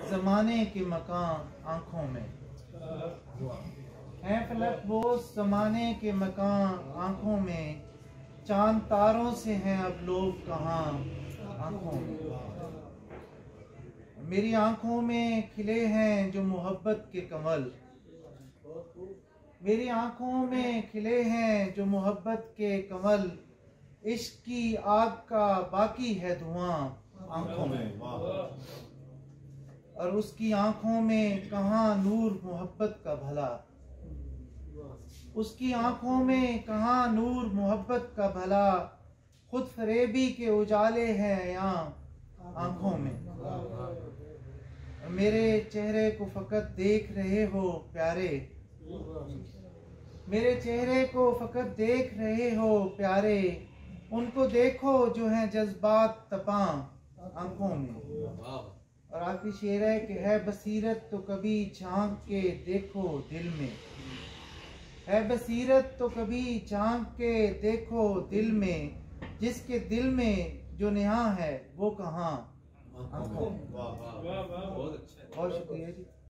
जमाने के मकान आंखों में है फलक वो जमाने के मकान आंखों में, चांद तारों से हैं अब लोग कहाँ आंखों में। मेरी आंखों में खिले हैं जो मोहब्बत के कमल, मेरी आंखों में खिले हैं जो मोहब्बत के कमल, इश्क की आग का बाकी है धुआं आंखों में। और उसकी आंखों में कहाँ नूर मोहब्बत का भला, उसकी आंखों में कहाँ नूर मोहब्बत का भला, खुद फरेबी के उजाले हैं यहाँ आंखों में। मेरे चेहरे को फकत देख रहे हो प्यारे, मेरे चेहरे को फकत देख रहे हो प्यारे, उनको देखो जो है जज्बात तपा आंखों में। और आखिरी शेर है कि है बसीरत तो कभी झांक के देखो दिल में, है बसीरत तो कभी झांक के देखो दिल में, जिसके दिल में जो नेहा है वो कहाँ आंखों में। बहुत शुक्रिया जी।